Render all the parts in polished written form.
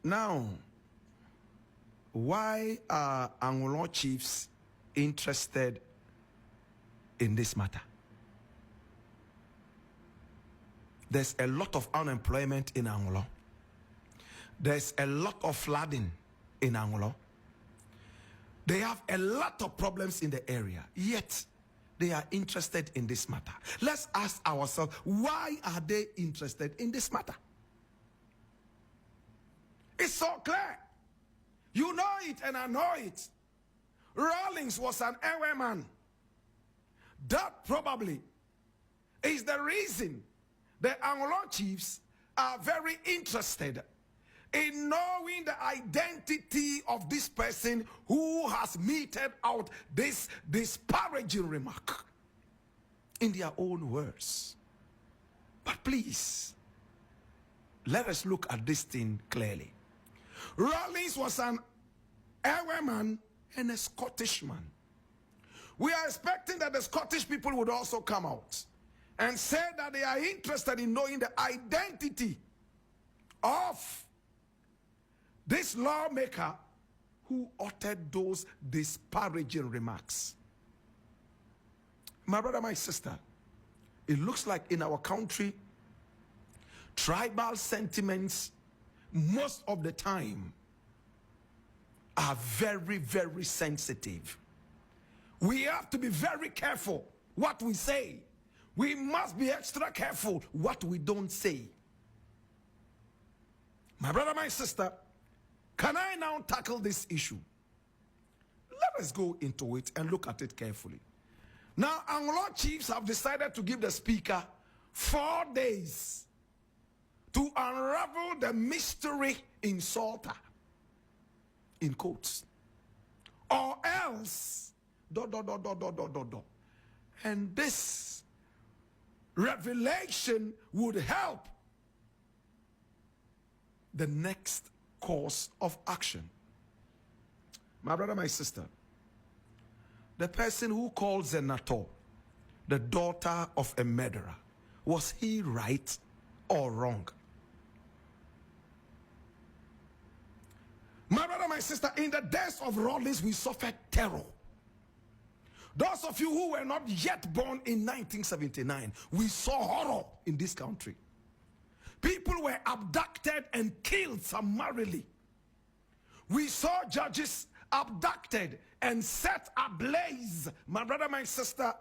Now, why are Anglo chiefs interested in this matter? There's a lot of unemployment in Anglo. There's a lot of flooding in Anglo. They have a lot of problems in the area, yet they are interested in this matter. Let's ask ourselves, why are they interested in this matter? It's so clear. You know it and I know it. Rawlings was an Ewe man. That probably is the reason the Anglo chiefs are very interested in knowing the identity of this person who has meted out this disparaging remark in their own words. But please, let us look at this thing clearly. Rawlings was an Ewe man and a Scottish man. We are expecting that the Scottish people would also come out and say that they are interested in knowing the identity of this lawmaker who uttered those disparaging remarks. My brother, my sister, it looks like in our country, tribal sentiments most of the time are very, very sensitive. We have to be very careful what we say. We must be extra careful what we don't say. My brother, my sister, can I now tackle this issue? Let us go into it and look at it carefully. Now, Anglo chiefs have decided to give the speaker 4 days to unravel the mystery insulter, in quotes, or else, and this revelation would help the next course of action. My brother, my sister, the person who called Zenator the daughter of a murderer, was he right or wrong? My brother, my sister, in the days of Rawlings, we suffered terror. Those of you who were not yet born in 1979, we saw horror in this country. People were abducted and killed summarily. We saw judges abducted and set ablaze. My brother, my sister,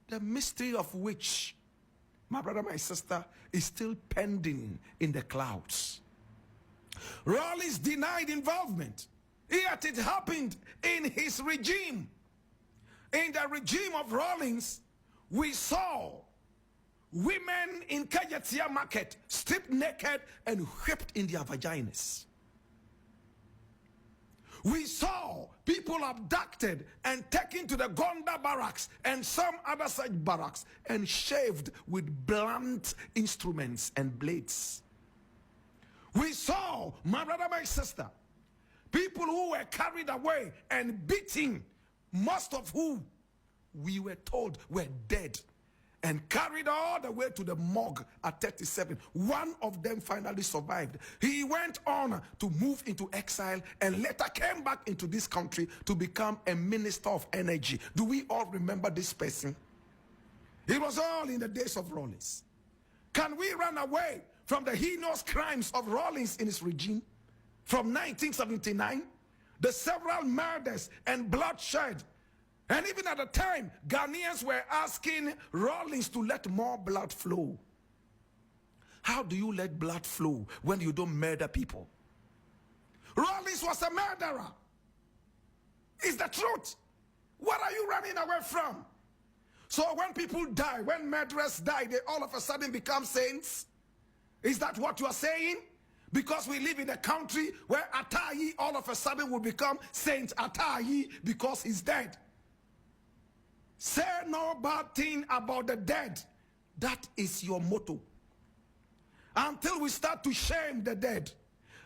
the mystery of which, my brother, my sister, is still pending in the clouds. Rawlings denied involvement, yet it happened in his regime. In the regime of Rawlings, we saw women in Kajetia market stripped naked and whipped in their vaginas. We saw people abducted and taken to the Gonda barracks and some other such barracks and shaved with blunt instruments and blades. We saw, my brother, my sister, people who were carried away and beaten, most of whom we were told were dead, and carried all the way to the morgue at 37. One of them finally survived. He went on to move into exile and later came back into this country to become a minister of energy. Do we all remember this person? It was all in the days of Rawlings. Can we run away from the heinous crimes of Rawlings in his regime from 1979? The several murders and bloodshed. And even at the time, Ghanaians were asking Rawlings to let more blood flow. How do you let blood flow when you don't murder people? Rawlings was a murderer. It's the truth. What are you running away from? So when people die, when murderers die, they all of a sudden become saints? Is that what you are saying? Because we live in a country where Atayi all of a sudden will become Saint Atayi because he's dead. Say no bad thing about the dead. That is your motto. Until we start to shame the dead,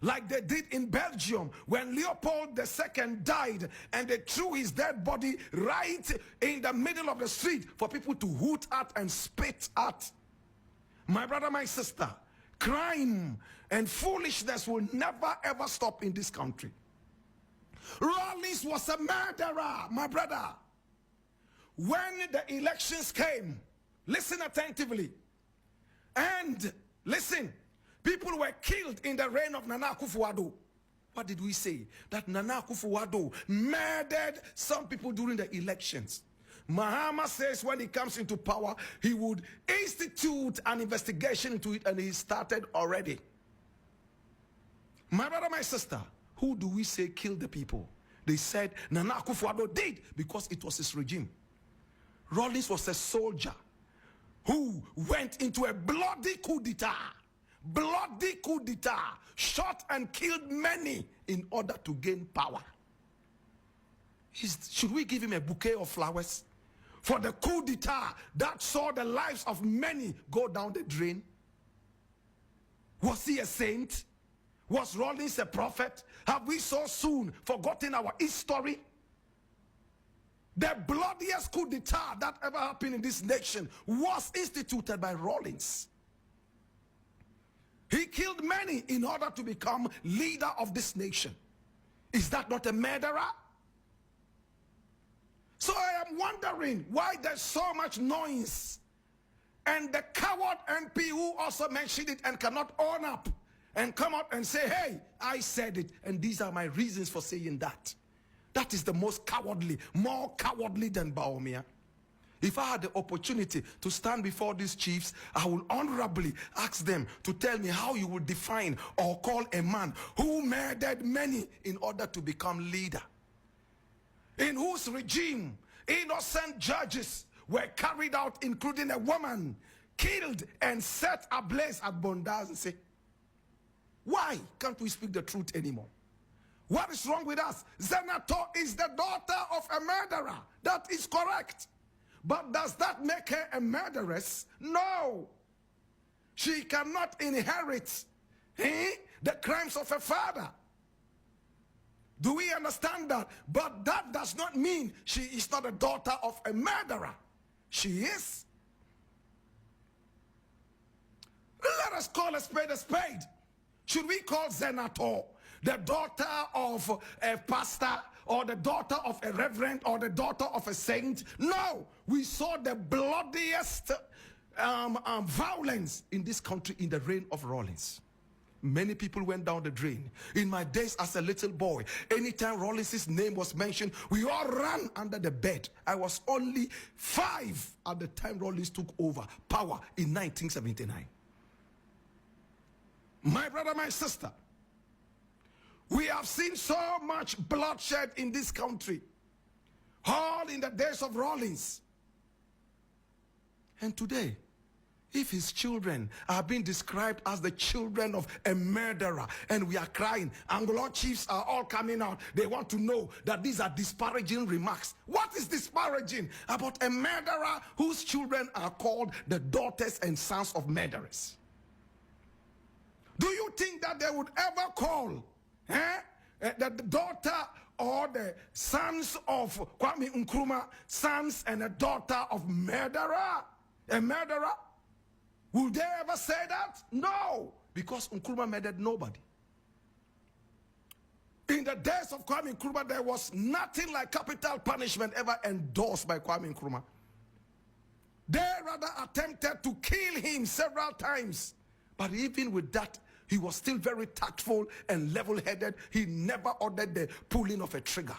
like they did in Belgium when Leopold II died and they threw his dead body right in the middle of the street for people to hoot at and spit at. My brother, my sister, crime and foolishness will never ever stop in this country. Rawlings was a murderer, my brother. When the elections came, listen attentively, and listen, people were killed in the reign of Nana Akufo-Addo. What did we say? That Nana Akufo-Addo murdered some people during the elections. Mahama says when he comes into power, he would institute an investigation into it, and he started already. My brother, my sister, who do we say killed the people? They said Nana Akufo-Addo did because it was his regime. Rawlings was a soldier who went into a bloody coup d'etat. Bloody coup d'etat. Shot and killed many in order to gain power. Should we give him a bouquet of flowers for the coup d'etat that saw the lives of many go down the drain? Was he a saint? Was Rawlings a prophet? Have we so soon forgotten our history? The bloodiest coup d'etat that ever happened in this nation was instituted by Rawlings. He killed many in order to become leader of this nation. Is that not a murderer? So I am wondering why there's so much noise. And the coward MP who also mentioned it and cannot own up and come out and say, hey, I said it, and these are my reasons for saying that. That is the most cowardly, more cowardly than Baumia. If I had the opportunity to stand before these chiefs, I will honorably ask them to tell me how you would define or call a man who murdered many in order to become leader. In whose regime innocent judges were carried out, including a woman, killed and set ablaze at Bondazzi. Why can't we speak the truth anymore? What is wrong with us? Zenator is the daughter of a murderer. That is correct. But does that make her a murderess? No. She cannot inherit the crimes of her father. Do we understand that? But that does not mean she is not a daughter of a murderer. She is. Let us call a spade a spade. Should we call Zenator the daughter of a pastor, or the daughter of a reverend, or the daughter of a saint? No. We saw the bloodiest violence in this country in the reign of Rawlings. Many people went down the drain. In my days as a little boy, anytime Rawlings' name was mentioned, we all ran under the bed. I was only 5 at the time Rawlings took over power in 1979. My brother, my sister, we have seen so much bloodshed in this country, all in the days of Rawlings. And today, if his children are being described as the children of a murderer, and we are crying, Anglo chiefs are all coming out, they want to know that these are disparaging remarks. What is disparaging about a murderer whose children are called the daughters and sons of murderers? Do you think that they would ever call the daughter or the sons of Kwame Nkrumah sons and a daughter of murderer? A murderer? Will they ever say that? No, because Nkrumah murdered nobody. In the days of Kwame Nkrumah, there was nothing like capital punishment ever endorsed by Kwame Nkrumah. They rather attempted to kill him several times. But even with that, he was still very tactful and level-headed. He never ordered the pulling of a trigger.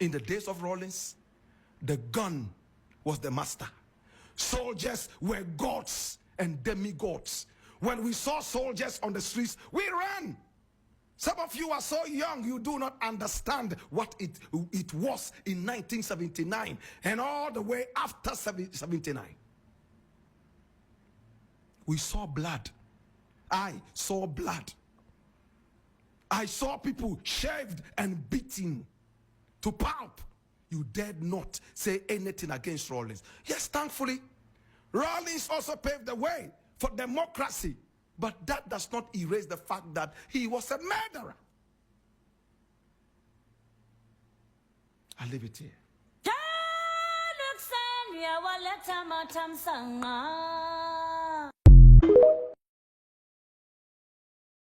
In the days of Rawlings, the gun was the master. Soldiers were gods and demigods. When we saw soldiers on the streets, we ran. Some of you are so young, you do not understand what it was in 1979 and all the way after 79. We saw blood. I saw blood. I saw people shaved and beaten to pulp. You dared not say anything against Rawlings. Yes, thankfully, Rawlings also paved the way for democracy. But that does not erase the fact that he was a murderer. I'll leave it here.